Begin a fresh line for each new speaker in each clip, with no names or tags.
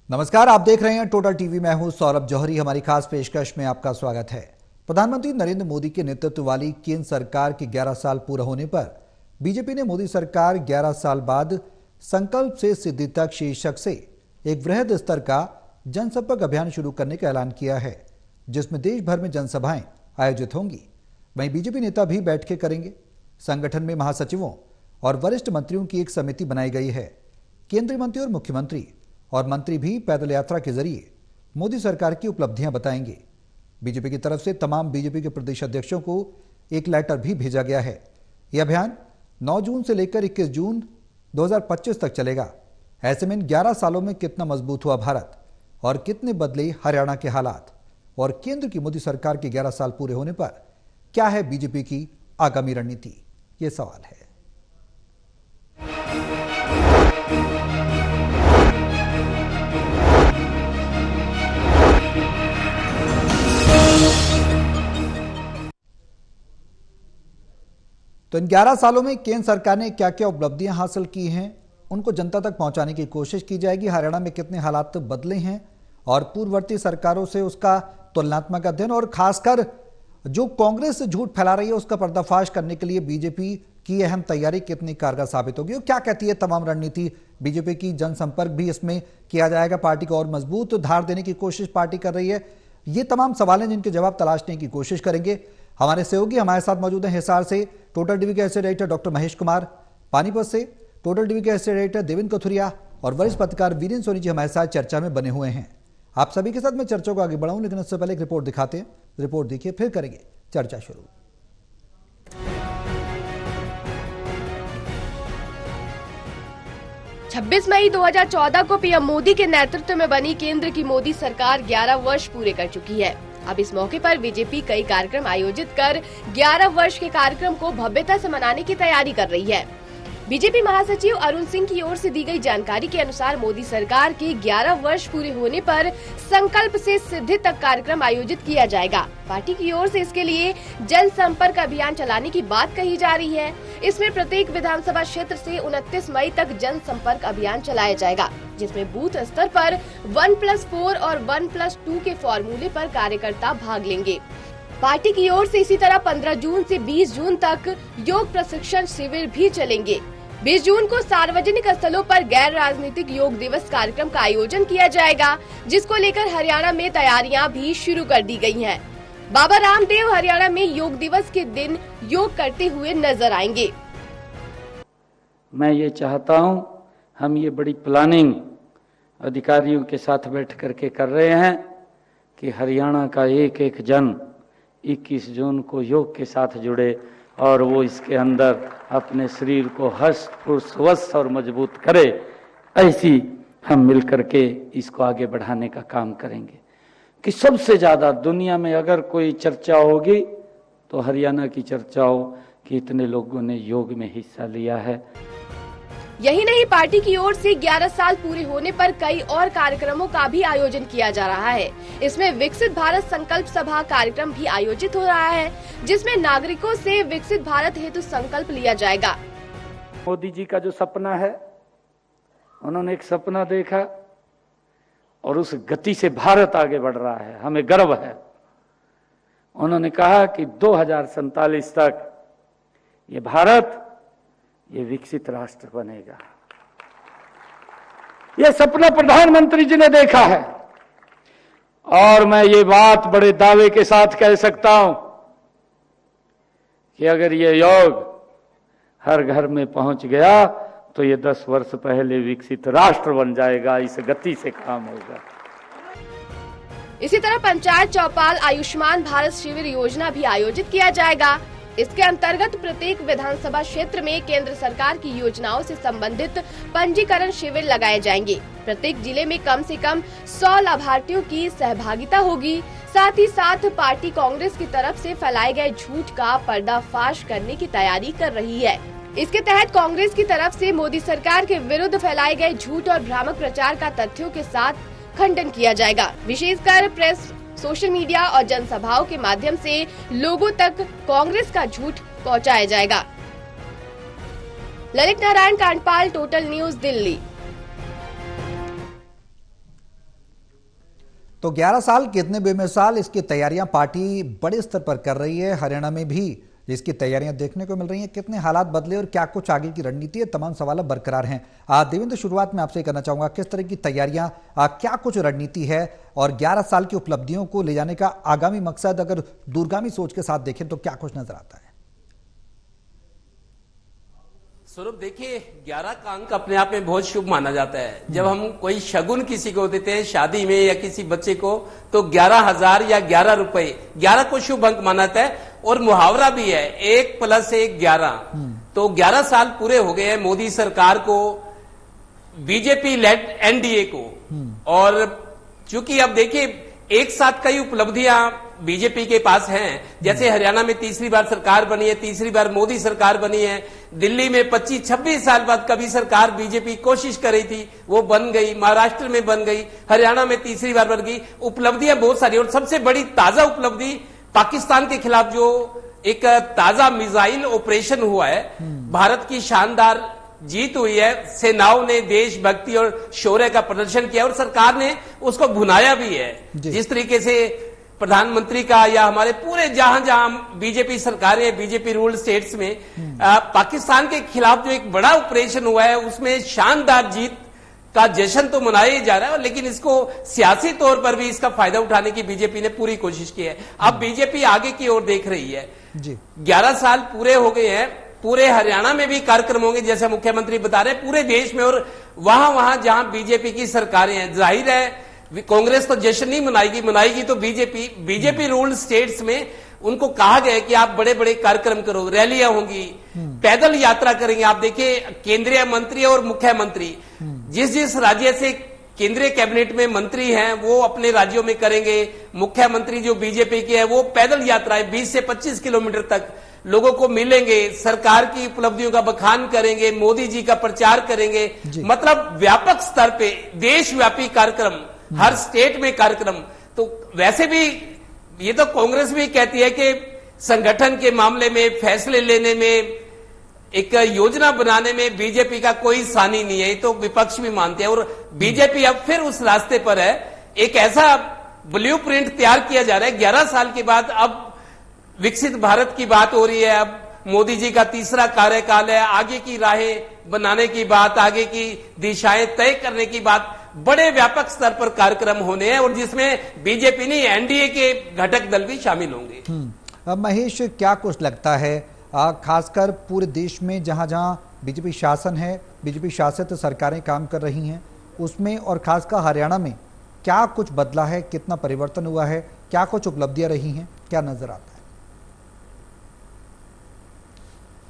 नमस्कार, आप देख रहे हैं टोटल टीवी। मैं हूं सौरभ जौहरी। हमारी खास पेशकश में आपका स्वागत है। प्रधानमंत्री नरेंद्र मोदी के नेतृत्व वाली केंद्र सरकार के 11 साल पूरा होने पर बीजेपी ने मोदी सरकार 11 साल बाद संकल्प से सिद्धि तक शीर्षक से एक वृहद स्तर का जनसंपर्क अभियान शुरू करने का ऐलान किया है, जिसमें देश भर में जनसभाएं आयोजित होंगी। वहीं बीजेपी नेता भी बैठकें करेंगे। संगठन में महासचिवों और वरिष्ठ मंत्रियों की एक समिति बनाई गई है। केंद्रीय मंत्री और मुख्यमंत्री और मंत्री भी पैदल यात्रा के जरिए मोदी सरकार की उपलब्धियां बताएंगे। बीजेपी की तरफ से तमाम बीजेपी के प्रदेश अध्यक्षों को एक लेटर भी भेजा गया है। यह अभियान 9 जून से लेकर 21 जून 2025 तक चलेगा। ऐसे में इन 11 सालों में कितना मजबूत हुआ भारत और कितने बदले हरियाणा के हालात, और केंद्र की मोदी सरकार के 11 साल पूरे होने पर क्या है बीजेपी की आगामी रणनीति, ये सवाल है। तो इन 11 सालों में केंद्र सरकार ने क्या क्या उपलब्धियां हासिल की हैं, उनको जनता तक पहुंचाने की कोशिश की जाएगी। हरियाणा में कितने हालात बदले हैं और पूर्ववर्ती सरकारों से उसका तुलनात्मक अध्ययन, और खासकर जो कांग्रेस झूठ फैला रही है उसका पर्दाफाश करने के लिए बीजेपी की अहम तैयारी कितनी कारगर साबित होगी और क्या कहती है तमाम रणनीति बीजेपी की। जनसंपर्क भी इसमें किया जाएगा। पार्टी को और मजबूत धार देने की कोशिश पार्टी कर रही है। ये तमाम सवाल हैं जिनके जवाब तलाशने की कोशिश करेंगे। हमारे सहयोगी हमारे साथ मौजूद हैं। हिसार से टोटल टीवी के associate editor doctor Mahesh Kumar, Panipat से टोटल टीवी के एसोसिएट एडिटर देवेंद्र कथुरिया और वरिष्ठ पत्रकार वीरेंद्र सोनी जी हमारे साथ चर्चा में बने हुए हैं। आप सभी के साथ मैं चर्चा को आगे बढ़ाऊं, लेकिन उससे पहले एक रिपोर्ट दिखाते हैं। रिपोर्ट देखिए, फिर करेंगे चर्चा शुरू।
छब्बीस मई 2014 को पीएम मोदी के नेतृत्व में बनी केंद्र की मोदी सरकार 11 वर्ष पूरे कर चुकी है। अब इस मौके पर बीजेपी कई कार्यक्रम आयोजित कर 11 वर्ष के कार्यक्रम को भव्यता से मनाने की तैयारी कर रही है। बीजेपी महासचिव अरुण सिंह की ओर से दी गई जानकारी के अनुसार मोदी सरकार के 11 वर्ष पूरे होने पर संकल्प से सिद्धि तक कार्यक्रम आयोजित किया जाएगा। पार्टी की ओर से इसके लिए जनसंपर्क अभियान चलाने की बात कही जा रही है। इसमें प्रत्येक विधानसभा क्षेत्र से 29 मई तक जनसंपर्क अभियान चलाया जाएगा, जिसमें बूथ स्तर पर 1+4 और 1+2 के फॉर्मूले पर कार्यकर्ता भाग लेंगे। पार्टी की ओर से इसी तरह 15 जून से 20 जून तक योग प्रशिक्षण शिविर भी चलेंगे। 20 जून को सार्वजनिक स्थलों पर गैर राजनीतिक योग दिवस कार्यक्रम का आयोजन किया जाएगा, जिसको लेकर हरियाणा में तैयारियां भी शुरू कर दी गई हैं। बाबा रामदेव हरियाणा में योग दिवस के दिन योग करते हुए नजर आएंगे।
मैं ये चाहता हूं, हम ये बड़ी प्लानिंग अधिकारियों के साथ बैठ करके कर रहे हैं कि हरियाणा का एक एक जन 21 जून को योग के साथ जुड़े और वो इसके अंदर अपने शरीर को हष्ट स्वस्थ और मजबूत करे। ऐसी हम मिलकर के इसको आगे बढ़ाने का काम करेंगे कि सबसे ज्यादा दुनिया में अगर कोई चर्चा होगी तो हरियाणा की चर्चा हो कि इतने लोगों ने योग में हिस्सा लिया है।
यही नहीं, पार्टी की ओर से 11 साल पूरे होने पर कई और कार्यक्रमों का भी आयोजन किया जा रहा है। इसमें विकसित भारत संकल्प सभा कार्यक्रम भी आयोजित हो रहा है, जिसमें नागरिकों से विकसित भारत हेतु संकल्प लिया जाएगा।
मोदी जी का जो सपना है, उन्होंने एक सपना देखा और उस गति से भारत आगे बढ़ रहा है, हमें गर्व है। उन्होंने कहा कि 2047 तक ये भारत ये विकसित राष्ट्र बनेगा। ये सपना प्रधानमंत्री जी ने देखा है और मैं ये बात बड़े दावे के साथ कह सकता हूं कि अगर ये योग हर घर में पहुंच गया तो ये 10 वर्ष पहले विकसित राष्ट्र बन जाएगा। इस गति से काम होगा।
इसी तरह पंचायत चौपाल आयुष्मान भारत शिविर योजना भी आयोजित किया जाएगा। इसके अंतर्गत प्रत्येक विधानसभा क्षेत्र में केंद्र सरकार की योजनाओं से संबंधित पंजीकरण शिविर लगाए जाएंगे। प्रत्येक जिले में कम से कम 100 लाभार्थियों की सहभागिता होगी। साथ ही साथ पार्टी कांग्रेस की तरफ से फैलाए गए झूठ का पर्दाफाश करने की तैयारी कर रही है। इसके तहत कांग्रेस की तरफ से मोदी सरकार के विरुद्ध फैलाए गए झूठ और भ्रामक प्रचार का तथ्यों के साथ खंडन किया जाएगा। विशेषकर प्रेस, सोशल मीडिया और जनसभाओं के माध्यम से लोगों तक कांग्रेस का झूठ पहुंचाया जाएगा। Lalit Narayan Kandpal, total news, Delhi.
तो 11 साल कितने बेमिसाल, इसकी तैयारियां पार्टी बड़े स्तर पर कर रही है। हरियाणा में भी इसकी तैयारियां देखने को मिल रही हैं। कितने हालात बदले और क्या कुछ आगे की रणनीति है, तमाम सवाल बरकरार हैं। देवेंद्र, शुरुआत में आपसे करना चाहूंगा, किस तरह की तैयारियां, क्या कुछ रणनीति है और 11 साल की उपलब्धियों को ले जाने का आगामी मकसद अगर दूरगामी सोच के साथ देखें तो क्या कुछ नजर आता है?
स्वरूप, देखिए 11 का अंक अपने आप में बहुत शुभ माना जाता है। जब हम कोई शगुन किसी को देते हैं शादी में या किसी बच्चे को, तो 11,000 या 11 रुपए, 11 को शुभ अंक माना जाता है। और मुहावरा भी है 1 + 1 11। तो 11 साल पूरे हो गए हैं मोदी सरकार को, बीजेपी लेड एनडीए को। और चूंकि अब देखिए एक साथ कई उपलब्धियां बीजेपी के पास हैं, जैसे हरियाणा में तीसरी बार सरकार बनी है, तीसरी बार मोदी सरकार बनी है। दिल्ली में 25-26 साल बाद कभी सरकार बीजेपी कोशिश कर रही थी, वो बन गई। महाराष्ट्र में बन गई, हरियाणा में तीसरी बार बन गई। उपलब्धियां बहुत सारी। और सबसे बड़ी ताजा उपलब्धि पाकिस्तान के खिलाफ जो एक ताजा मिसाइल ऑपरेशन हुआ है, भारत की शानदार जीत हुई है। सेनाओं ने देशभक्ति और शौर्य का प्रदर्शन किया और सरकार ने उसको भुनाया भी है। जिस तरीके से प्रधानमंत्री का या हमारे पूरे जहां जहां बीजेपी सरकारें, बीजेपी रूल्ड स्टेट्स में पाकिस्तान के खिलाफ जो एक बड़ा ऑपरेशन हुआ है, उसमें शानदार जीत का जश्न तो मनाया ही जा रहा है, लेकिन इसको सियासी तौर पर भी इसका फायदा उठाने की बीजेपी ने पूरी कोशिश की है। अब बीजेपी आगे की ओर देख रही है। 11 साल पूरे हो गए हैं, पूरे हरियाणा में भी कार्यक्रम होंगे जैसे मुख्यमंत्री बता रहे हैं, पूरे देश में। और वहां वहां जहां बीजेपी की सरकारें हैं, जाहिर है कांग्रेस तो जश्न नहीं मनाएगी तो बीजेपी रूल्ड स्टेट्स में उनको कहा गया कि आप बड़े बड़े कार्यक्रम करो, रैलियां होंगी, पैदल यात्रा करेंगे। आप देखिए केंद्रीय मंत्री और मुख्यमंत्री जिस जिस राज्य से केंद्रीय कैबिनेट में मंत्री हैं वो अपने राज्यों में करेंगे। मुख्यमंत्री जो बीजेपी के है वो पैदल यात्राएं 20 से 25 किलोमीटर तक लोगों को मिलेंगे, सरकार की उपलब्धियों का बखान करेंगे, मोदी जी का प्रचार करेंगे। मतलब व्यापक स्तर पे देशव्यापी कार्यक्रम, हर स्टेट में कार्यक्रम। तो वैसे भी ये तो कांग्रेस भी कहती है कि संगठन के मामले में, फैसले लेने में, एक योजना बनाने में बीजेपी का कोई सानी नहीं है। ये तो विपक्ष भी मानते हैं। और बीजेपी अब फिर उस रास्ते पर है। एक ऐसा ब्लूप्रिंट तैयार किया जा रहा है 11 साल के बाद। अब विकसित भारत की बात हो रही है, अब मोदी जी का तीसरा कार्यकाल है, आगे की राहें बनाने की बात, आगे की दिशाएं तय करने की बात, बड़े व्यापक स्तर पर कार्यक्रम होने हैं और जिसमें बीजेपी नहीं एनडीए के घटक दल भी शामिल होंगे।
अब महेश, क्या कुछ लगता है खासकर पूरे देश में जहां जहां बीजेपी शासन है, बीजेपी शासित सरकारें काम कर रही हैं, उसमें और खासकर हरियाणा में क्या कुछ बदला है, कितना परिवर्तन हुआ है, क्या कुछ उपलब्धियां रही हैं, क्या नजर आता है?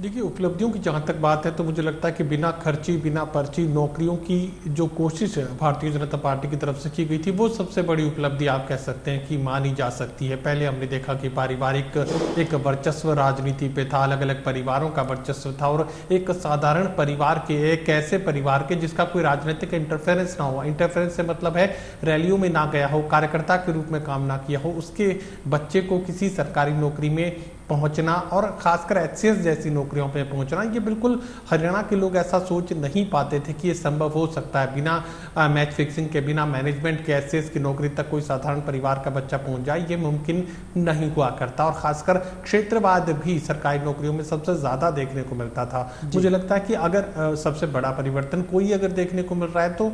देखिए, उपलब्धियों की जहाँ तक बात है तो मुझे लगता है कि बिना खर्ची, बिना पर्ची नौकरियों की जो कोशिश भारतीय जनता पार्टी की तरफ से की गई थी, वो सबसे बड़ी उपलब्धि आप कह सकते हैं कि मानी जा सकती है। पहले हमने देखा कि पारिवारिक एक वर्चस्व राजनीति पे था, अलग अलग परिवारों का वर्चस्व था और एक साधारण परिवार के, एक ऐसे परिवार के जिसका कोई राजनीतिक इंटरफेरेंस ना हो। इंटरफेरेंस से मतलब है रैलियों में ना गया हो, कार्यकर्ता के रूप में काम ना किया हो, उसके बच्चे को किसी सरकारी नौकरी में पहुंचना और खासकर एचसीएस जैसी नौकरियों पे पहुंचना, ये बिल्कुल हरियाणा के लोग ऐसा सोच नहीं पाते थे कि ये संभव हो सकता है। बिना मैच फिक्सिंग के, बिना मैनेजमेंट के एचसीएस की नौकरी तक कोई साधारण परिवार का बच्चा पहुंच जाए, ये मुमकिन नहीं हुआ करता। और खासकर क्षेत्रवाद भी सरकारी नौकरियों में सबसे ज्यादा देखने को मिलता था। मुझे लगता है कि अगर सबसे बड़ा परिवर्तन कोई अगर देखने को मिल रहा है तो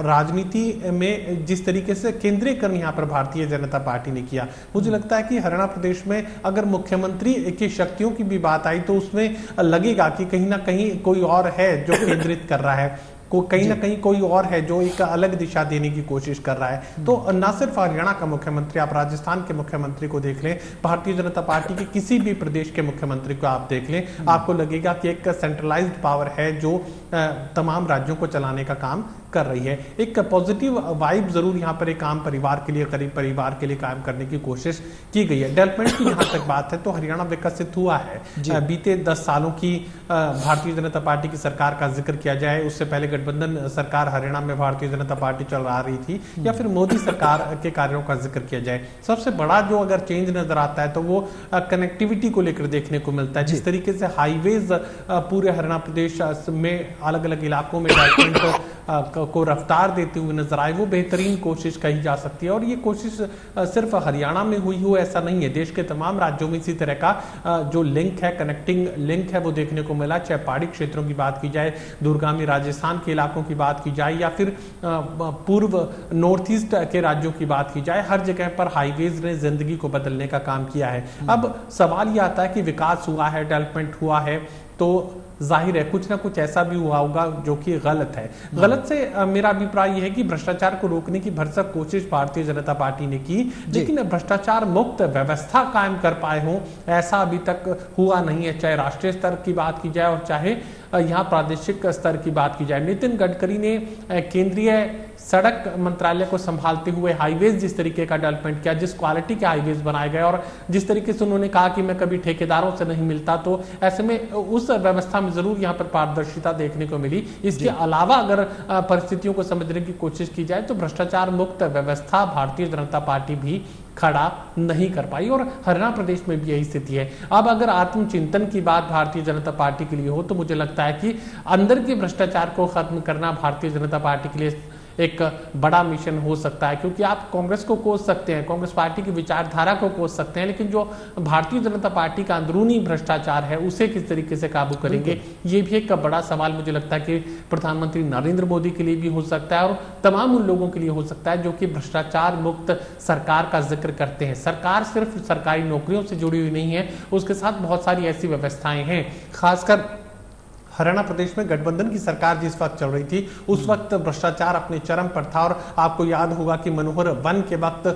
राजनीति में जिस तरीके से केंद्रीकरण यहाँ पर भारतीय जनता पार्टी ने किया, मुझे लगता है कि हरियाणा प्रदेश में अगर मुख्यमंत्री की शक्तियों की भी बात आई तो उसमें लगेगा कि कहीं ना कहीं कोई और है जो केंद्रित कर रहा है, कहीं ना कहीं कोई और है जो एक अलग दिशा देने की कोशिश कर रहा है। तो न सिर्फ हरियाणा का मुख्यमंत्री, आप राजस्थान के मुख्यमंत्री को देख लें, भारतीय जनता पार्टी के किसी भी प्रदेश के मुख्यमंत्री को आप देख लें, आपको लगेगा कि एक सेंट्रलाइज्ड पावर है जो तमाम राज्यों को चलाने का काम कर रही है। एक पॉजिटिव वाइब जरूर यहाँ पर एक आम परिवार के लिए, गरीब परिवार के लिए काम करने की कोशिश की गई है। डेवलपमेंट की यहाँ तक बात है तो हरियाणा विकसित हुआ है। बीते 10 सालों की भारतीय जनता पार्टी की सरकार का जिक्र किया जाए, उससे पहले गठबंधन सरकार हरियाणा में भारतीय जनता पार्टी चला रही थी, या फिर मोदी सरकार के कार्यों का जिक्र किया जाए, सबसे बड़ा जो अगर चेंज नजर आता है तो वो कनेक्टिविटी को लेकर देखने को मिलता है। जिस तरीके से हाईवेज पूरे हरियाणा प्रदेश में अलग अलग इलाकों में डेवलपमेंट को रफ्तार देते हुए नजर आए, वो बेहतरीन कोशिश कही जा सकती है। और ये कोशिश सिर्फ हरियाणा में हुई हो ऐसा नहीं है, देश के तमाम राज्यों में इसी तरह का जो लिंक है, कनेक्टिंग लिंक है, वो देखने को मिला। चाहे पहाड़ी क्षेत्रों की बात की जाए, दूरगामी राजस्थान के इलाकों की बात की जाए, या फिर पूर्व नॉर्थ ईस्ट के राज्यों की बात की जाए, हर जगह पर हाईवेज ने जिंदगी को बदलने का काम किया है। अब सवाल यह आता है कि विकास हुआ है, डेवलपमेंट हुआ है, तो जाहिर है कुछ ना कुछ ऐसा भी हुआ होगा जो कि गलत है। गलत से मेरा अभिप्राय यह है कि भ्रष्टाचार को रोकने की भरसक कोशिश भारतीय जनता पार्टी ने की, लेकिन भ्रष्टाचार मुक्त व्यवस्था कायम कर पाए हों ऐसा अभी तक हुआ नहीं है। चाहे राष्ट्रीय स्तर की बात की जाए और चाहे यहाँ प्रादेशिक स्तर की बात की जाए। नितिन गडकरी ने केंद्रीय सड़क मंत्रालय को संभालते हुए हाईवेज जिस तरीके का डेवलपमेंट किया, जिस क्वालिटी के हाईवेज बनाए गए, और जिस तरीके से उन्होंने कहा कि मैं कभी ठेकेदारों से नहीं मिलता, तो ऐसे में उस व्यवस्था में जरूर यहाँ पर पारदर्शिता देखने को मिली। इसके अलावा अगर परिस्थितियों को समझने की कोशिश की जाए तो भ्रष्टाचार मुक्त व्यवस्था भारतीय जनता पार्टी भी खड़ा नहीं कर पाई, और हरियाणा प्रदेश में भी यही स्थिति है। अब अगर आत्मचिंतन की बात भारतीय जनता पार्टी के लिए हो तो मुझे लगता है कि अंदर के भ्रष्टाचार को खत्म करना भारतीय जनता पार्टी के लिए एक बड़ा मिशन हो सकता है, क्योंकि आप कांग्रेस को कोस सकते हैं, कांग्रेस पार्टी की विचारधारा को कोस सकते हैं, लेकिन जो भारतीय जनता पार्टी का अंदरूनी भ्रष्टाचार है उसे किस तरीके से काबू करेंगे, ये भी एक बड़ा सवाल मुझे लगता है कि प्रधानमंत्री नरेंद्र मोदी के लिए भी हो सकता है और तमाम उन लोगों के लिए हो सकता है जो कि भ्रष्टाचार मुक्त सरकार का जिक्र करते हैं। सरकार सिर्फ सरकारी नौकरियों से जुड़ी हुई नहीं है, उसके साथ बहुत सारी ऐसी व्यवस्थाएं हैं। खासकर हरियाणा प्रदेश में गठबंधन की सरकार जिस वक्त चल रही थी उस वक्त भ्रष्टाचार अपने चरम पर था, और आपको याद होगा कि मनोहर वन के वक्त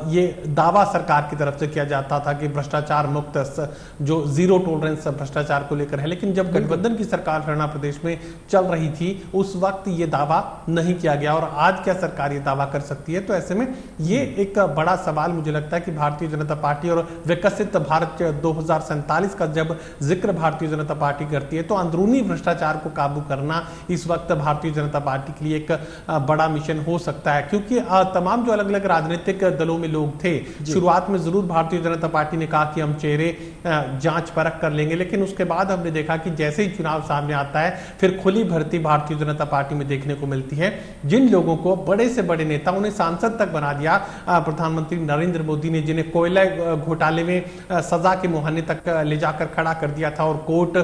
ये दावा सरकार की तरफ से किया जाता था कि भ्रष्टाचार मुक्त जो जीरो टॉलरेंस भ्रष्टाचार को लेकर है, लेकिन जब गठबंधन की सरकार हरियाणा प्रदेश में चल रही थी उस वक्त ये दावा नहीं किया गया, और आज क्या सरकार ये दावा कर सकती है? तो ऐसे में ये एक बड़ा सवाल मुझे लगता है कि भारतीय जनता पार्टी और विकसित भारत 2047 का जब जिक्र भारतीय जनता पार्टी करती है तो अंदरूनी भ्रष्टाचार को काबू करना इस वक्त भारतीय जनता पार्टी के लिए एक बड़ा मिशन हो सकता है, क्योंकि तमाम जो अलग अलग राजनीतिक दलों में लोग थे, शुरुआत में जरूर भारतीय जनता पार्टी ने कहा कि हम चेहरे जांच परख कर लेंगे, लेकिन उसके बाद हमने देखा कि जैसे ही चुनाव सामने आता है फिर खुली भर्ती भारतीय जनता पार्टी में देखने को मिलती है। जिन लोगों को बड़े से बड़े नेता उन्हें सांसद तक बना दिया प्रधानमंत्री नरेंद्र मोदी ने, जिन्हें कोयला घोटाले में सजा के मुहाने तक ले जाकर खड़ा कर दिया था और कोर्ट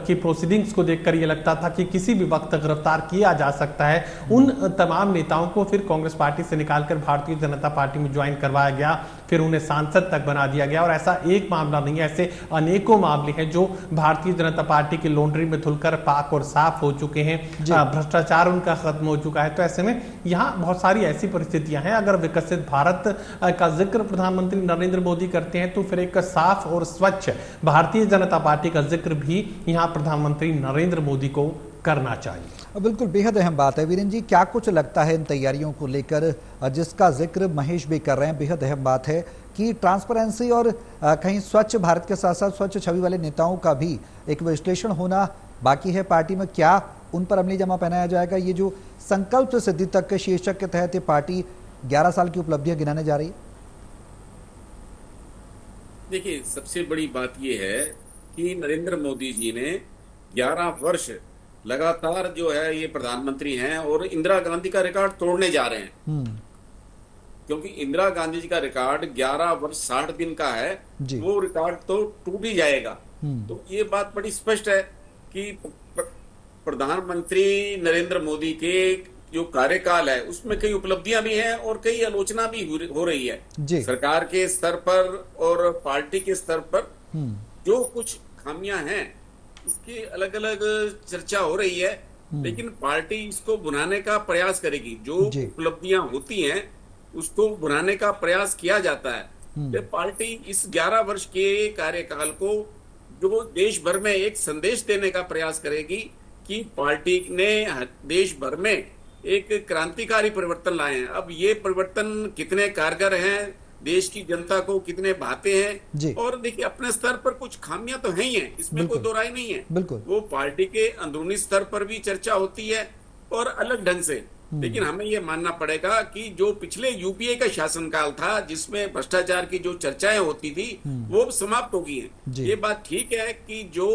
की प्रोसीडिंग्स को देखकर यह लगता था कि किसी भी वक्त गिरफ्तार किया जा सकता है, उन तमाम नेताओं को फिर कांग्रेस पार्टी से निकालकर भारतीय जनता पार्टी में ज्वाइन करवाया गया, फिर उन्हें सांसद तक बना दिया गया। और ऐसा एक मामला नहीं है, ऐसे अनेकों मामले हैं जो भारतीय जनता पार्टी की लॉन्ड्री में धुलकर पाक और साफ हो चुके हैं, भ्रष्टाचार उनका खत्म हो चुका है। तो ऐसे में यहाँ बहुत सारी ऐसी परिस्थितियां हैं। अगर विकसित भारत का जिक्र प्रधानमंत्री नरेंद्र मोदी करते हैं तो फिर एक साफ और स्वच्छ भारतीय जनता पार्टी का जिक्र भी यहाँ प्रधानमंत्री नरेंद्र मोदी को करना चाहिए।
बिल्कुल, बेहद अहम बात है। वीरेंद्र जी, क्या कुछ लगता है इन तैयारियों को लेकर जिसका जिक्र महेश भी कर रहे हैं? बेहद अहम बात है कि ट्रांसपेरेंसी और कहीं स्वच्छ भारत के साथ साथ स्वच्छ छवि वाले नेताओं का भी एक विश्लेषण होना बाकी है पार्टी में। क्या उन पर अमली जमा पहनाया जाएगा? ये जो संकल्प से सिद्धि तक के शीर्षक के तहत पार्टी 11 साल की उपलब्धियां गिनाने जा रही है।
देखिए, सबसे बड़ी बात यह है कि नरेंद्र मोदी जी ने 11 वर्ष लगातार जो है ये प्रधानमंत्री हैं और इंदिरा गांधी का रिकॉर्ड तोड़ने जा रहे हैं, क्योंकि इंदिरा गांधी जी का रिकॉर्ड 11 वर्ष 60 दिन का है, वो रिकॉर्ड तो टूट ही जाएगा। तो ये बात बड़ी स्पष्ट है कि प्रधानमंत्री नरेंद्र मोदी के जो कार्यकाल है उसमें कई उपलब्धियां भी हैं और कई आलोचना भी हो रही है सरकार के स्तर पर और पार्टी के स्तर पर। जो कुछ खामियां हैं उसकी अलग अलग चर्चा हो रही है, लेकिन पार्टी इसको भुनाने का प्रयास करेगी। जो उपलब्धियां होती हैं उसको भुनाने का प्रयास किया जाता है। तो पार्टी इस 11 वर्ष के कार्यकाल को जो देश भर में एक संदेश देने का प्रयास करेगी कि पार्टी ने देश भर में एक क्रांतिकारी परिवर्तन लाए हैं। अब ये परिवर्तन कितने कारगर हैं, देश की जनता को कितने भाते हैं, और देखिए अपने स्तर पर कुछ खामियां तो हैं ही हैं, इसमें कोई दो राय नहीं है। वो पार्टी के अंदरूनी स्तर पर भी चर्चा होती है और अलग ढंग से। लेकिन हमें ये मानना पड़ेगा कि जो पिछले यूपीए का शासनकाल था जिसमें भ्रष्टाचार की जो चर्चाएं होती थी वो समाप्त हो गई हैं। ये बात ठीक है कि जो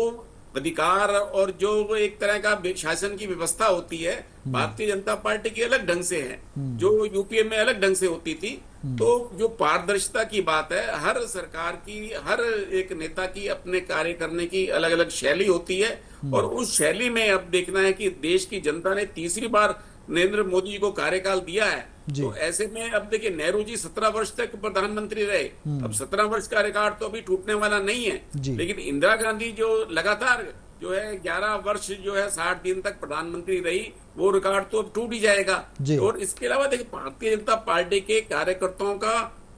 अधिकार और जो एक तरह का शासन की व्यवस्था होती है भारतीय जनता पार्टी की अलग ढंग से है, जो यूपीए में अलग ढंग से होती थी। तो जो पारदर्शिता की बात है, हर सरकार की, हर एक नेता की अपने कार्य करने की अलग अलग शैली होती है, और उस शैली में अब देखना है कि देश की जनता ने तीसरी बार नरेंद्र मोदी जी को कार्यकाल दिया है। तो ऐसे में अब देखिए, नेहरू जी 17 वर्ष तक प्रधानमंत्री रहे, अब 17 वर्ष का रिकॉर्ड तो अभी टूटने वाला नहीं है, लेकिन इंदिरा गांधी जो लगातार जो है 11 वर्ष जो है 60 दिन तक प्रधानमंत्री रही, वो रिकॉर्ड तो अब टूट ही जाएगा। और इसके अलावा देखिए, भारतीय जनता पार्टी के कार्यकर्ताओं का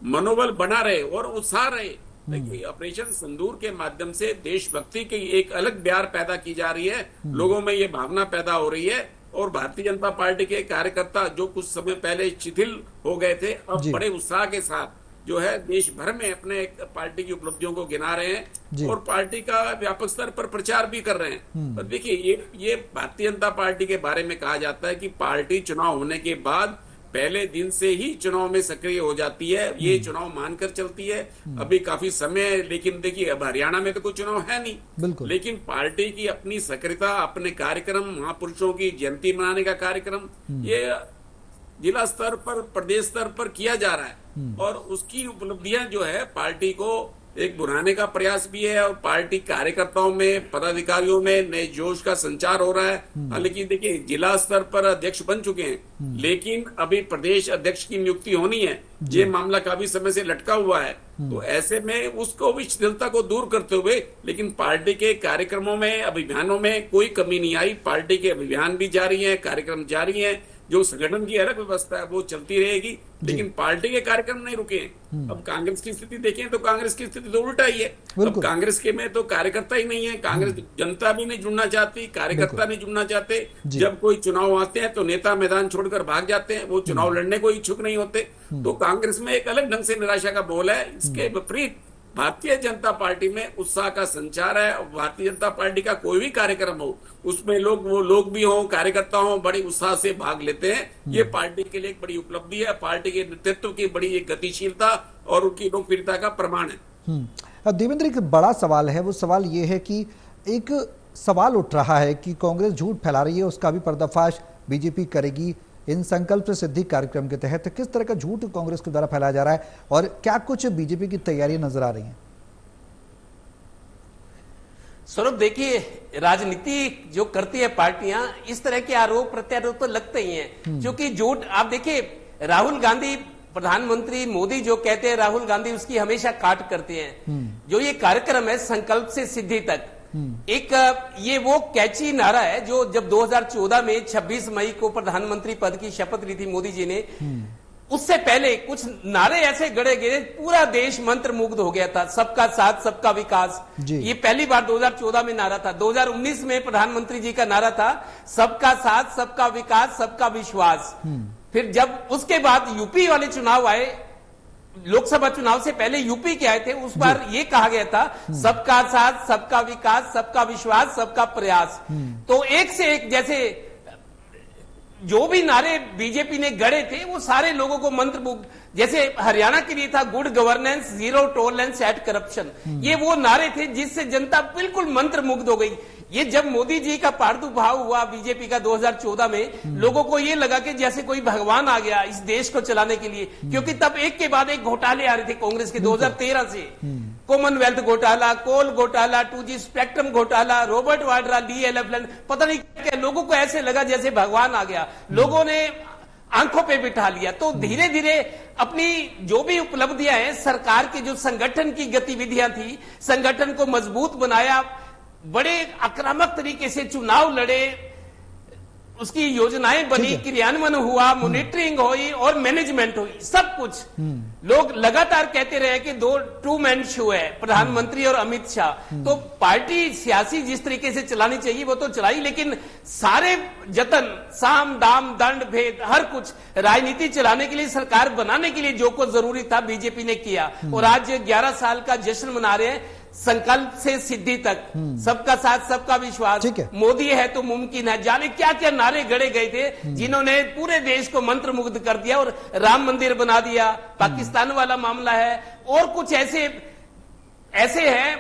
मनोबल बना रहे और उत्साह रहे। देखिए, ऑपरेशन सिंदूर के माध्यम से देशभक्ति की एक अलग ब्यार पैदा की जा रही है, लोगों में ये भावना पैदा हो रही है, और भारतीय जनता पार्टी के कार्यकर्ता जो कुछ समय पहले शिथिल हो गए थे, अब बड़े उत्साह के साथ जो है देश भर में अपने पार्टी की उपलब्धियों को गिना रहे हैं और पार्टी का व्यापक स्तर पर प्रचार भी कर रहे हैं। पर देखिए, ये भारतीय जनता पार्टी के बारे में कहा जाता है कि पार्टी चुनाव होने के बाद पहले दिन से ही चुनाव में सक्रिय हो जाती है, ये चुनाव मानकर चलती है। अभी काफी समय है, लेकिन देखिए, अब हरियाणा में तो कोई चुनाव है नहीं, लेकिन पार्टी की अपनी सक्रियता, अपने कार्यक्रम, महापुरुषों की जयंती मनाने का कार्यक्रम, ये जिला स्तर पर, प्रदेश स्तर पर किया जा रहा है, और उसकी उपलब्धियां जो है पार्टी को एक बुलाने का प्रयास भी है, और पार्टी कार्यकर्ताओं में, पदाधिकारियों में नए जोश का संचार हो रहा है। हालांकि देखिए, जिला स्तर पर अध्यक्ष बन चुके हैं, लेकिन अभी प्रदेश अध्यक्ष की नियुक्ति होनी है, ये मामला काफी समय से लटका हुआ है। तो ऐसे में उसको भी शिथिलता को दूर करते हुए, लेकिन पार्टी के कार्यक्रमों में, अभियानों में कोई कमी नहीं आई। पार्टी के अभियान भी जारी है, कार्यक्रम जारी है, जो संगठन की अलग व्यवस्था है वो चलती रहेगी, लेकिन पार्टी के कार्यक्रम नहीं रुके हैं। अब कांग्रेस की स्थिति देखें तो कांग्रेस की स्थिति तो उल्टा ही है। अब कांग्रेस के में तो कार्यकर्ता ही नहीं है, कांग्रेस जनता भी नहीं जुड़ना चाहती, कार्यकर्ता नहीं जुड़ना चाहते। जब कोई चुनाव आते हैं तो नेता मैदान छोड़कर भाग जाते हैं, वो चुनाव लड़ने को इच्छुक नहीं होते। तो कांग्रेस में एक अलग ढंग से निराशा का बोल है। इसके विपरीत भारतीय जनता पार्टी में उत्साह का संचार है। भारतीय जनता पार्टी का कोई भी कार्यक्रम हो, उसमें वो लोग भी हों, कार्यकर्ता हों, बड़ी उत्साह से भाग लेते हैं। ये पार्टी के लिए एक बड़ी उपलब्धि है, पार्टी के नेतृत्व की बड़ी एक गतिशीलता और उनकी लोकप्रियता का प्रमाण है।
देवेंद्र, एक बड़ा सवाल है, वो सवाल ये है कि एक सवाल उठ रहा है कि कांग्रेस झूठ फैला रही है, उसका भी पर्दाफाश बीजेपी करेगी इन संकल्प से सिद्धि कार्यक्रम के तहत। किस तरह का झूठ कांग्रेस के द्वारा फैलाया जा रहा है और क्या कुछ बीजेपी की तैयारियां नजर आ रही हैं?
स्वरूप, देखिए, राजनीति जो करती है पार्टियां, इस तरह के आरोप प्रत्यारोप तो लगते ही हैं, क्योंकि झूठ, आप देखिए, राहुल गांधी प्रधानमंत्री, मोदी जो कहते हैं, राहुल गांधी उसकी हमेशा काट करते हैं। जो ये कार्यक्रम है संकल्प से सिद्धि तक, एक ये वो कैची नारा है जो जब 2014 में 26 मई को प्रधानमंत्री पद की शपथ ली थी मोदी जी ने, उससे पहले कुछ नारे ऐसे गड़े गए, पूरा देश मंत्रमुग्ध हो गया था। सबका साथ, सबका विकास, ये पहली बार 2014 में नारा था। 2019 में प्रधानमंत्री जी का नारा था सबका साथ, सबका विकास, सबका विश्वास। फिर जब उसके बाद यूपी वाले चुनाव आए, लोकसभा चुनाव से पहले यूपी के आए थे, उस बार ये कहा गया था सबका साथ, सबका विकास, सबका विश्वास, सबका प्रयास। तो एक से एक, जैसे जो भी नारे बीजेपी ने गढ़े थे, वो सारे लोगों को मंत्रमुग्ध, जैसे हरियाणा के लिए था good governance, zero tolerance at corruption, ये वो नारे थे जिससे जनता बिल्कुल मंत्रमुग्ध हो गई। ये जब मोदी जी का प्रादुर्भाव हुआ बीजेपी का 2014 में, लोगों को ये लगा कि जैसे कोई भगवान आ गया इस देश को चलाने के लिए, क्योंकि तब एक के बाद एक घोटाले आ रहे थे कांग्रेस के 2013 से। कॉमनवेल्थ घोटाला, कोल घोटाला, 2G स्पेक्ट्रम घोटाला, रॉबर्ट वाड्रा, DLF, पता नहीं क्या, लोगों को ऐसे लगा जैसे भगवान आ गया, लोगों ने आंखों पे बिठा लिया। तो धीरे धीरे अपनी जो भी उपलब्धियां हैं, सरकार के जो संगठन की गतिविधियां थी, संगठन को मजबूत बनाया, बड़े आक्रामक तरीके से चुनाव लड़े, उसकी योजनाएं बनी, क्रियान्वयन हुआ, मॉनिटरिंग हुई और मैनेजमेंट हुई, सब कुछ। लोग लगातार कहते रहे कि दो टू मैन शो है, प्रधानमंत्री और अमित शाह। तो पार्टी सियासी जिस तरीके से चलानी चाहिए वो तो चलाई, लेकिन सारे जतन, साम दाम दंड भेद, हर कुछ राजनीति चलाने के लिए, सरकार बनाने के लिए जो कुछ जरूरी था बीजेपी ने किया। और आज 11 साल का जश्न मना रहे हैं, संकल्प से सिद्धि तक, सबका साथ, सबका विश्वास, मोदी है तो मुमकिन है, जाने क्या क्या नारे गड़े गए थे जिन्होंने पूरे देश को मंत्रमुग्ध कर दिया। और राम मंदिर बना दिया, पाकिस्तान वाला मामला है, और कुछ ऐसे हैं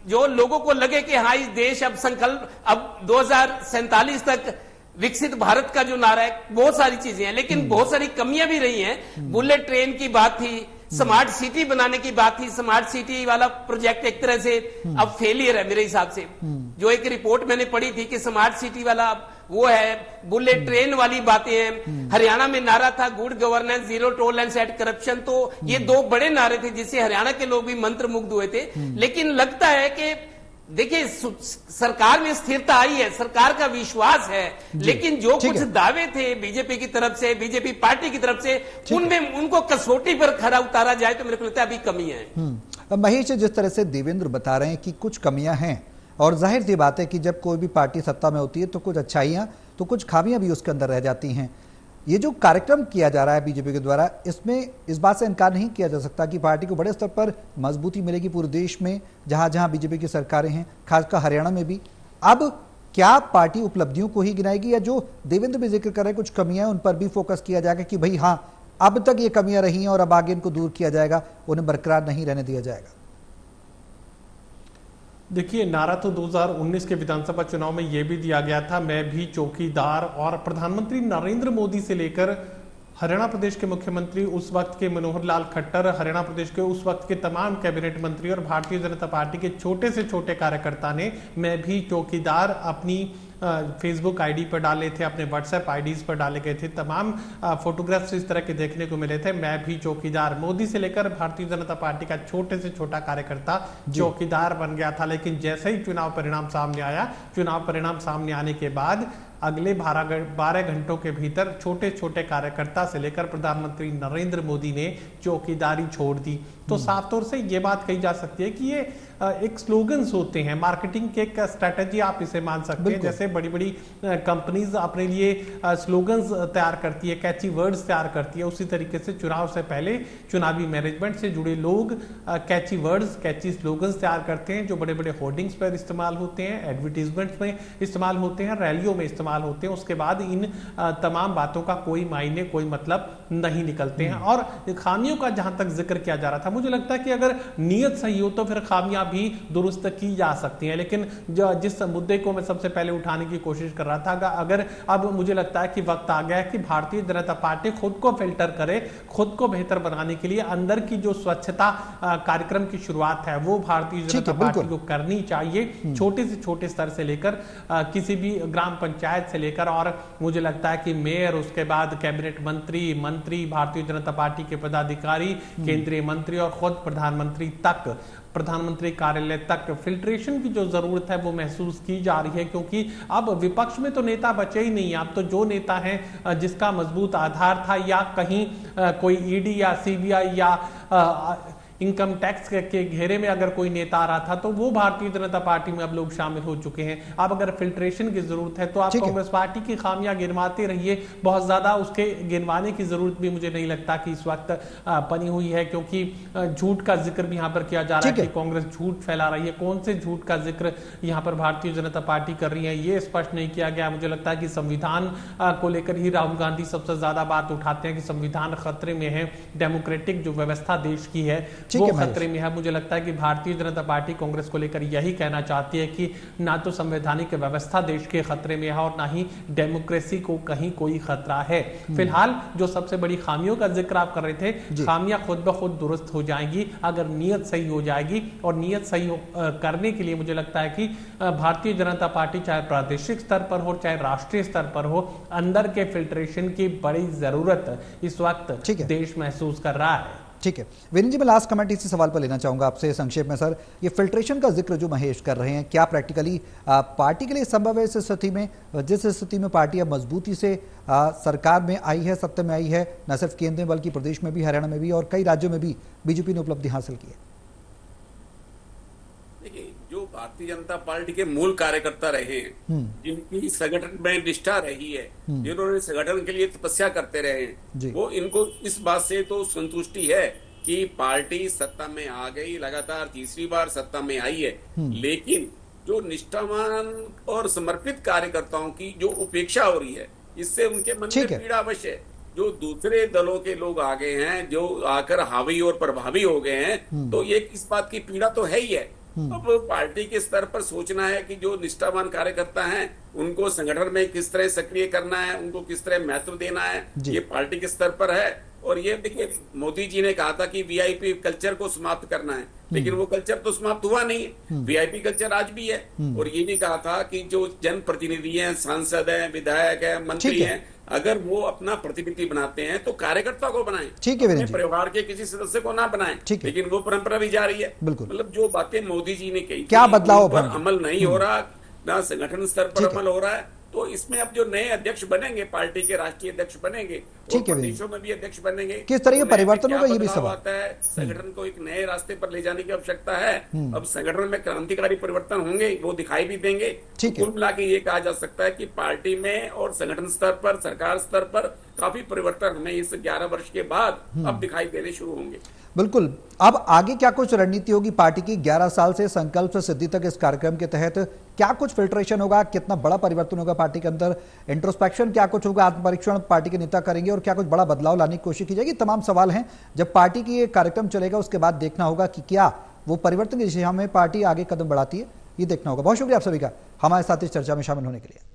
जो लोगों को लगे कि हाँ, इस देश अब संकल्प, अब 2047 तक विकसित भारत का जो नारा है, बहुत सारी चीजें हैं, लेकिन बहुत सारी कमियां भी रही हैं। बुलेट ट्रेन की बात थी, स्मार्ट सिटी बनाने की बात थी, स्मार्ट सिटी वाला प्रोजेक्ट एक तरह से अब फेलियर है मेरे हिसाब से। जो एक रिपोर्ट मैंने पढ़ी थी कि स्मार्ट सिटी वाला वो है, बुलेट ट्रेन वाली बातें हैं। हरियाणा में नारा था good governance, zero tolerance at corruption, तो ये दो बड़े नारे थे जिससे हरियाणा के लोग भी मंत्रमुग्ध हुए थे। लेकिन लगता है कि देखिए, सरकार में स्थिरता आई है, सरकार का विश्वास है, लेकिन जो कुछ दावे थे बीजेपी की तरफ से, बीजेपी पार्टी की तरफ से, उनमें उनको कसौटी पर खरा उतारा जाए तो मेरे को लगता है अभी कमी है।
महेश, जिस तरह से देवेंद्र बता रहे हैं कि कुछ कमियां हैं, और जाहिर सी बात है कि जब कोई भी पार्टी सत्ता में होती है तो कुछ अच्छाइयां तो कुछ खामियां भी उसके अंदर रह जाती हैं। ये जो कार्यक्रम किया जा रहा है बीजेपी के द्वारा, इसमें इस बात से इनकार नहीं किया जा सकता कि पार्टी को बड़े स्तर पर मजबूती मिलेगी पूरे देश में, जहां जहां बीजेपी की सरकारें हैं, खासकर हरियाणा में भी। अब क्या पार्टी उपलब्धियों को ही गिनाएगी, या जो देवेंद्र भी जिक्र कर रहे हैं कुछ कमियां उन पर भी फोकस किया जाएगा कि भाई हाँ, अब तक ये कमियां रही हैं और अब आगे इनको दूर किया जाएगा, उन्हें बरकरार नहीं रहने दिया जाएगा?
देखिए, नारा तो 2019 के विधानसभा चुनाव में यह भी दिया गया था, मैं भी चौकीदार, और प्रधानमंत्री नरेंद्र मोदी से लेकर हरियाणा प्रदेश के मुख्यमंत्री उस वक्त के मनोहर लाल खट्टर, हरियाणा प्रदेश के उस वक्त के तमाम कैबिनेट मंत्री और भारतीय जनता पार्टी के छोटे से छोटे कार्यकर्ता ने मैं भी चौकीदार अपनी फेसबुक आईडी पर डाले थे, अपने व्हाट्सएप आईडीज पर डाले गए थे। तमाम फोटोग्राफ्स इस तरह के देखने को मिले थे, मैं भी चौकीदार। मोदी से लेकर भारतीय जनता पार्टी का छोटे से छोटा कार्यकर्ता चौकीदार बन गया था। लेकिन जैसे ही चुनाव परिणाम सामने आया, चुनाव परिणाम सामने आने के बाद अगले 12 घंटों के भीतर छोटे छोटे कार्यकर्ता से लेकर प्रधानमंत्री नरेंद्र मोदी ने चौकीदारी छोड़ दी। तो साफ तौर से ये बात कही जा सकती है कि ये एक स्लोगन्स होते हैं, मार्केटिंग के एक स्ट्रेटजी आप इसे मान सकते हैं। जैसे बड़ी बड़ी कंपनीज अपने लिए स्लोगन्स तैयार करती है, कैची वर्ड्स तैयार करती है, उसी तरीके से चुनाव से पहले चुनावी मैनेजमेंट से जुड़े लोग कैची वर्ड्स, कैची स्लोगन्स तैयार करते हैं, जो बड़े बड़े होर्डिंग्स पर इस्तेमाल होते हैं, एडवर्टीजमेंट्स में इस्तेमाल होते हैं, रैलियों में इस्तेमाल होते हैं। उसके बाद इन तमाम बातों का कोई मायने, कोई मतलब नहीं निकलते हैं। और खामियों का जहां तक जिक्र किया जा रहा था, मुझे लगता है कि अगर नीयत सही हो तो फिर खामियां भी दुरुस्त की जा सकती हैं। लेकिन जिस मुद्दे को मैं सबसे पहले उठाने की कोशिश कर रहा था, अगर अब मुझे लगता है कि वक्त आ गया है कि भारतीय जनता पार्टी खुद को फिल्टर करे, खुद को बेहतर बनाने के लिए अंदर की जो स्वच्छता कार्यक्रम की शुरुआत है वो भारतीय जनता पार्टी को करनी चाहिए, छोटे से छोटे स्तर से लेकर किसी भी ग्राम पंचायत से लेकर, और मुझे लगता है कि मेयर, उसके बाद कैबिनेट मंत्री, भारतीय जनता पार्टी के पदाधिकारी, केंद्रीय मंत्री और खुद प्रधानमंत्री तक, प्रधानमंत्री कार्यालय तक फिल्ट्रेशन की जो जरूरत है वो महसूस की जा रही है। क्योंकि अब विपक्ष में तो नेता बचे ही नहीं, अब तो जो नेता है जिसका मजबूत आधार था, या कहीं कोई ईडी या सीबीआई या इनकम टैक्स के घेरे में अगर कोई नेता आ रहा था, तो वो भारतीय जनता पार्टी में अब लोग शामिल हो चुके हैं। अब अगर फिल्ट्रेशन की जरूरत है तो आप कांग्रेस पार्टी की खामियां गिनवाते रहिए, बहुत ज्यादा उसके गिनवाने की जरूरत भी मुझे नहीं लगता कि इस वक्त बनी हुई है। क्योंकि झूठ का जिक्र भी यहाँ पर किया जा रहा है कि कांग्रेस झूठ फैला रही है। कौन से झूठ का जिक्र यहाँ पर भारतीय जनता पार्टी कर रही है ये स्पष्ट नहीं किया गया। मुझे लगता है कि संविधान को लेकर ही राहुल गांधी सबसे ज्यादा बात उठाते हैं कि संविधान खतरे में है, डेमोक्रेटिक जो व्यवस्था देश की है वो खतरे में है। मुझे लगता है कि भारतीय जनता पार्टी कांग्रेस को लेकर यही कहना चाहती है कि ना तो संवैधानिक व्यवस्था देश के खतरे में है और ना ही डेमोक्रेसी को कहीं कोई खतरा है। फिलहाल जो सबसे बड़ी खामियों का जिक्र आप कर रहे थे, खामियां खुद ब खुद दुरुस्त हो जाएंगी अगर नीयत सही हो जाएगी। और नीयत सही करने के लिए मुझे लगता है कि भारतीय जनता पार्टी चाहे प्रादेशिक स्तर पर हो चाहे राष्ट्रीय स्तर पर हो, अंदर के फिल्ट्रेशन की बड़ी जरूरत इस वक्त देश महसूस कर रहा है।
ठीक है विनीत जी, मैं लास्ट कमेंट इसी सवाल पर लेना चाहूंगा आपसे संक्षेप में। सर, ये फिल्ट्रेशन का जिक्र जो महेश कर रहे हैं, क्या प्रैक्टिकली पार्टी के लिए संभव है इस स्थिति में, जिस स्थिति में पार्टी अब मजबूती से सरकार में आई है, सत्ता में आई है, न सिर्फ केंद्र में बल्कि प्रदेश में भी, हरियाणा में भी और कई राज्यों में भी बीजेपी ने उपलब्धि हासिल की है?
देखिए, जो भारतीय जनता पार्टी के मूल कार्यकर्ता रहे हैं, जिनकी संगठन में निष्ठा रही है, जिन्होंने संगठन के लिए तपस्या करते रहे हैं, वो इनको इस बात से तो संतुष्टि है कि पार्टी सत्ता में आ गई, लगातार तीसरी बार सत्ता में आई है। लेकिन जो निष्ठावान और समर्पित कार्यकर्ताओं की जो उपेक्षा हो रही है, इससे उनके मन में पीड़ा अवश्य है। जो दूसरे दलों के लोग आ गए हैं, जो आकर हावी और प्रभावी हो गए हैं, तो ये इस बात की पीड़ा तो है ही है। अब पार्टी के स्तर पर सोचना है कि जो निष्ठावान कार्यकर्ता हैं उनको संगठन में किस तरह सक्रिय करना है, उनको किस तरह महत्व देना है, ये पार्टी के स्तर पर है। और ये देखिए, मोदी जी ने कहा था कि वीआईपी कल्चर को समाप्त करना है, लेकिन वो कल्चर तो समाप्त हुआ नहीं है। वीआईपी कल्चर आज भी है। और ये भी कहा था कि जो जनप्रतिनिधि हैं, सांसद हैं, विधायक हैं, मंत्री हैं, अगर वो अपना प्रतिनिधि बनाते हैं तो कार्यकर्ता को बनाएं, अपने परिवार के किसी सदस्य को ना बनाएं। लेकिन वो परंपरा भी जारी है। मतलब जो बातें मोदी जी ने कही,
क्या बदलाव
पर अमल नहीं हो रहा, ना संगठन स्तर पर अमल हो रहा है। तो इसमें अब जो नए अध्यक्ष बनेंगे, पार्टी के राष्ट्रीय अध्यक्ष बनेंगे, और प्रदेशों में भी अध्यक्ष बनेंगे,
किस तरह के परिवर्तन होगा, ये भी सवाल
आता है। संगठन को एक नए रास्ते पर ले जाने की आवश्यकता है। अब संगठन में क्रांतिकारी परिवर्तन होंगे, वो दिखाई भी देंगे। कुल मिला के ये कहा जा सकता है कि पार्टी में और संगठन स्तर पर, सरकार स्तर पर काफी परिवर्तन हमें इस 11 वर्ष के बाद अब दिखाई देने शुरू होंगे।
बिल्कुल। अब आगे क्या कुछ रणनीति होगी पार्टी की 11 साल से संकल्प से सिद्धि तक? इस कार्यक्रम के तहत क्या कुछ फिल्ट्रेशन होगा, कितना बड़ा परिवर्तन होगा पार्टी के अंदर, इंट्रोस्पेक्शन क्या कुछ होगा, आत्मपरीक्षण पार्टी के नेता करेंगे और क्या कुछ बड़ा बदलाव लाने की कोशिश की जाएगी? तमाम सवाल हैं। जब पार्टी की ये कार्यक्रम चलेगा उसके बाद देखना होगा कि क्या वो परिवर्तन की दिशा में पार्टी आगे कदम बढ़ाती है, ये देखना होगा। बहुत शुक्रिया आप सभी का हमारे साथ इस चर्चा में शामिल होने के लिए।